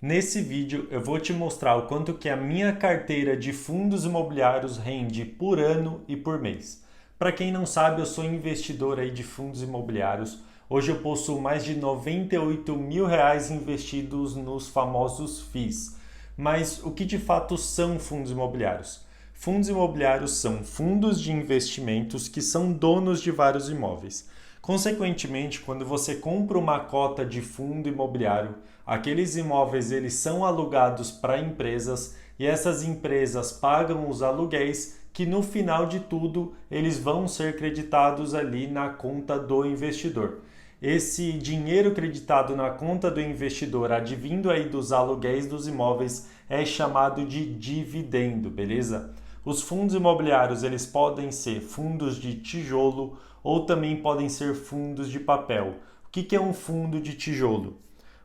Nesse vídeo eu vou te mostrar o quanto que a minha carteira de fundos imobiliários rende por ano e por mês. Para quem não sabe, eu sou investidor aí de fundos imobiliários. Hoje eu possuo mais de 98 mil reais investidos nos famosos FIIs. Mas o que de fato são fundos imobiliários? Fundos imobiliários são fundos de investimentos que são donos de vários imóveis. Consequentemente, quando você compra uma cota de fundo imobiliário, aqueles imóveis eles são alugados para empresas e essas empresas pagam os aluguéis que no final de tudo eles vão ser creditados ali na conta do investidor. Esse dinheiro creditado na conta do investidor, advindo aí dos aluguéis dos imóveis, é chamado de dividendo, beleza? Os fundos imobiliários eles podem ser fundos de tijolo ou também podem ser fundos de papel. O que é um fundo de tijolo?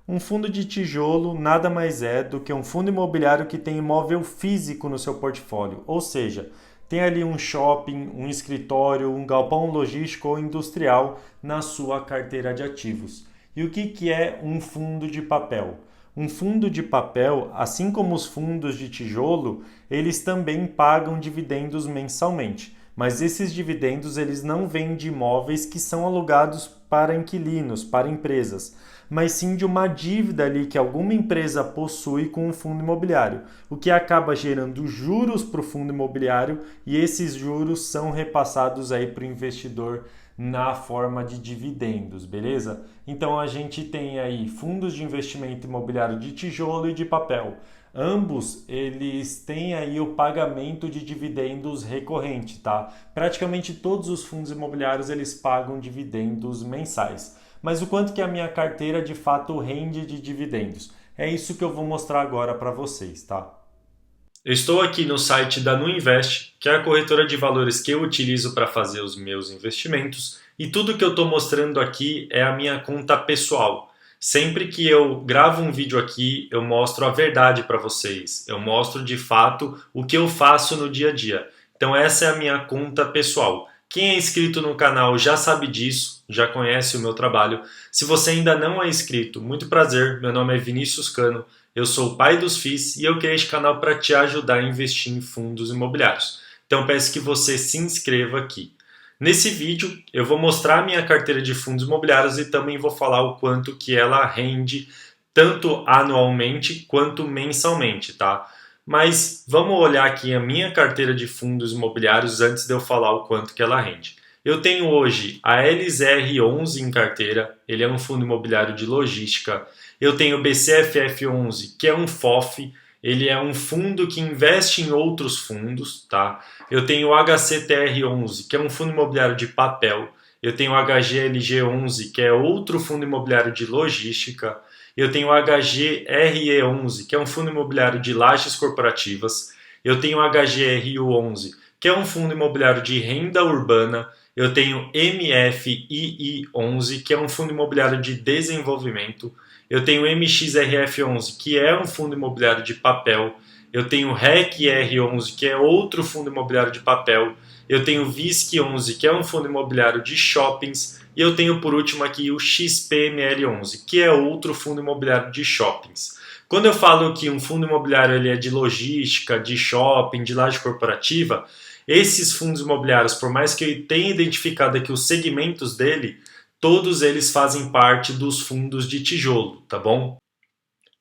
Um fundo de tijolo nada mais é do que um fundo imobiliário que tem imóvel físico no seu portfólio, ou seja, tem ali um shopping, um escritório, um galpão logístico ou industrial na sua carteira de ativos. E o que é um fundo de papel? Um fundo de papel, assim como os fundos de tijolo, eles também pagam dividendos mensalmente. Mas esses dividendos eles não vêm de imóveis que são alugados para inquilinos, para empresas, mas sim de uma dívida ali que alguma empresa possui com o fundo imobiliário, o que acaba gerando juros para o fundo imobiliário e esses juros são repassados aí para o investidor na forma de dividendos, beleza? Então a gente tem aí fundos de investimento imobiliário de tijolo e de papel. Ambos eles têm aí o pagamento de dividendos recorrente, tá? Praticamente todos os fundos imobiliários eles pagam dividendos mensais. Mas o quanto que a minha carteira de fato rende de dividendos? É isso que eu vou mostrar agora para vocês, tá? Eu estou aqui no site da Nuinvest, que é a corretora de valores que eu utilizo para fazer os meus investimentos, e tudo que eu estou mostrando aqui é a minha conta pessoal. Sempre que eu gravo um vídeo aqui, eu mostro a verdade para vocês. Eu mostro de fato o que eu faço no dia a dia. Então essa é a minha conta pessoal. Quem é inscrito no canal já sabe disso, já conhece o meu trabalho. Se você ainda não é inscrito, muito prazer, meu nome é Vinícius Cano, eu sou o pai dos FIIs e eu criei este canal para te ajudar a investir em fundos imobiliários. Então peço que você se inscreva aqui. Nesse vídeo eu vou mostrar a minha carteira de fundos imobiliários e também vou falar o quanto que ela rende tanto anualmente quanto mensalmente, tá? Mas vamos olhar aqui a minha carteira de fundos imobiliários antes de eu falar o quanto que ela rende. Eu tenho hoje a LZR11 em carteira, ele é um fundo imobiliário de logística. Eu tenho o BCFF11, que é um FOF, ele é um fundo que investe em outros fundos, tá? Eu tenho o HCTR11, que é um fundo imobiliário de papel. Eu tenho o HGLG11, que é outro fundo imobiliário de logística. Eu tenho o HGRE11, que é um fundo imobiliário de lajes corporativas. Eu tenho o HGRU11, que é um fundo imobiliário de renda urbana. Eu tenho MFII11, que é um fundo imobiliário de desenvolvimento. Eu tenho MXRF11, que é um fundo imobiliário de papel. Eu tenho RECR11, que é outro fundo imobiliário de papel. Eu tenho VISC11, que é um fundo imobiliário de shoppings. E eu tenho por último aqui o XPML11, que é outro fundo imobiliário de shoppings. Quando eu falo que um fundo imobiliário ele é de logística, de shopping, de laje corporativa, esses fundos imobiliários, por mais que eu tenha identificado aqui os segmentos dele, todos eles fazem parte dos fundos de tijolo, tá bom?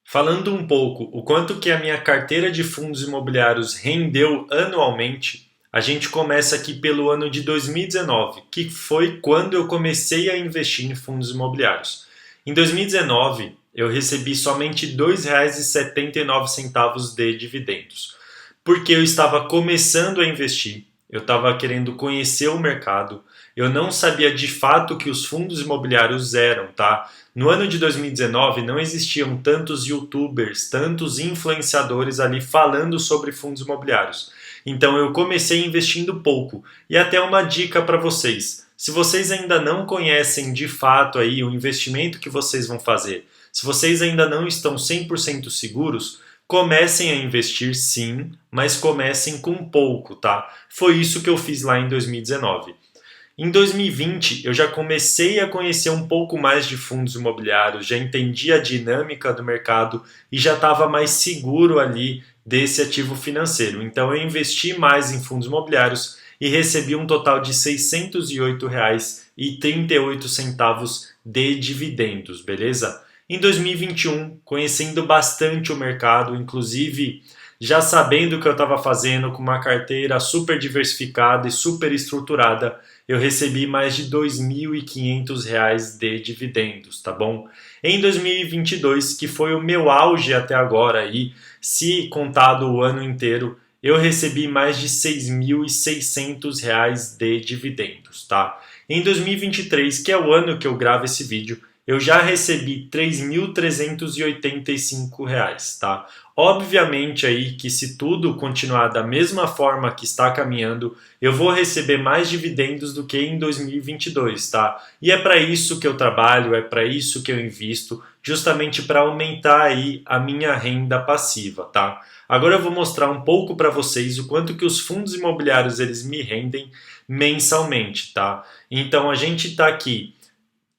Falando um pouco o quanto que a minha carteira de fundos imobiliários rendeu anualmente, a gente começa aqui pelo ano de 2019, que foi quando eu comecei a investir em fundos imobiliários. Em 2019, eu recebi somente R$ 2,79 de dividendos, porque eu estava começando a investir, eu estava querendo conhecer o mercado, eu não sabia de fato o que os fundos imobiliários eram, tá? No ano de 2019 não existiam tantos youtubers, tantos influenciadores ali falando sobre fundos imobiliários. Então eu comecei investindo pouco. E até uma dica para vocês. Se vocês ainda não conhecem de fato aí o investimento que vocês vão fazer, se vocês ainda não estão 100% seguros, comecem a investir sim, mas comecem com pouco, tá? Foi isso que eu fiz lá em 2019. Em 2020, eu já comecei a conhecer um pouco mais de fundos imobiliários, já entendi a dinâmica do mercado e já estava mais seguro ali desse ativo financeiro. Então eu investi mais em fundos imobiliários e recebi um total de R$ 608,38 de dividendos, beleza? Em 2021, conhecendo bastante o mercado, inclusive já sabendo o que eu estava fazendo com uma carteira super diversificada e super estruturada, eu recebi mais de R$ 2.500 de dividendos, tá bom? Em 2022, que foi o meu auge até agora aí, se contado o ano inteiro, eu recebi mais de R$ 6.600 de dividendos, tá? Em 2023, que é o ano que eu gravo esse vídeo, eu já recebi R$ 3.385, tá? Obviamente aí que se tudo continuar da mesma forma que está caminhando, eu vou receber mais dividendos do que em 2022, tá? E é para isso que eu trabalho, é para isso que eu invisto, justamente para aumentar aí a minha renda passiva, tá? Agora eu vou mostrar um pouco para vocês o quanto que os fundos imobiliários eles me rendem mensalmente, tá? Então a gente está aqui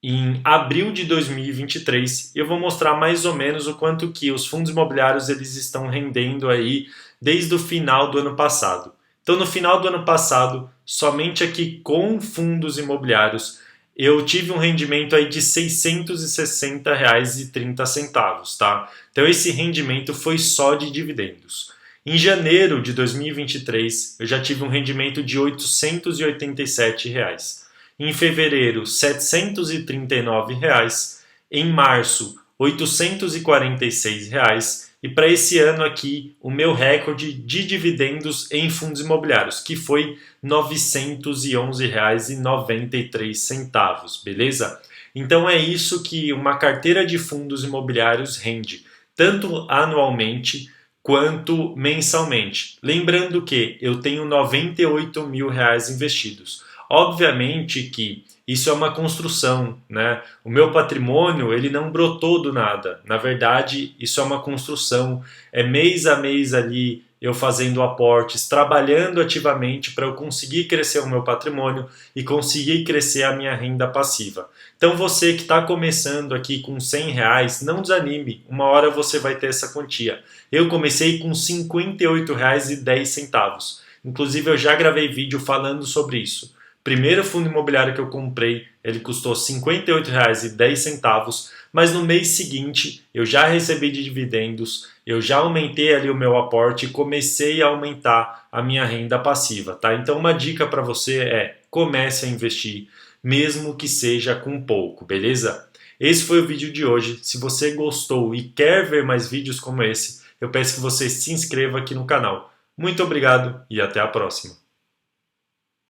em abril de 2023, eu vou mostrar mais ou menos o quanto que os fundos imobiliários eles estão rendendo aí desde o final do ano passado. Então, no final do ano passado, somente aqui com fundos imobiliários, eu tive um rendimento aí de R$ 660,30, tá? Então, esse rendimento foi só de dividendos. Em janeiro de 2023, eu já tive um rendimento de R$ 887. Em fevereiro, R$ 739, em março, R$ 846, e para esse ano aqui, o meu recorde de dividendos em fundos imobiliários, que foi R$ 911,93, beleza? Então é isso que uma carteira de fundos imobiliários rende, tanto anualmente quanto mensalmente. Lembrando que eu tenho R$ 98 mil investidos. Obviamente que isso é uma construção, né? O meu patrimônio, ele não brotou do nada. Na verdade, isso é uma construção. É mês a mês ali eu fazendo aportes, trabalhando ativamente para eu conseguir crescer o meu patrimônio e conseguir crescer a minha renda passiva. Então você que está começando aqui com R$ 100, não desanime. Uma hora você vai ter essa quantia. Eu comecei com R$ 58,10. Inclusive eu já gravei vídeo falando sobre isso. Primeiro fundo imobiliário que eu comprei, ele custou R$ 58,10, mas no mês seguinte eu já recebi de dividendos, eu já aumentei ali o meu aporte e comecei a aumentar a minha renda passiva, tá? Então uma dica para você é: comece a investir, mesmo que seja com pouco, beleza? Esse foi o vídeo de hoje. Se você gostou e quer ver mais vídeos como esse, eu peço que você se inscreva aqui no canal. Muito obrigado e até a próxima!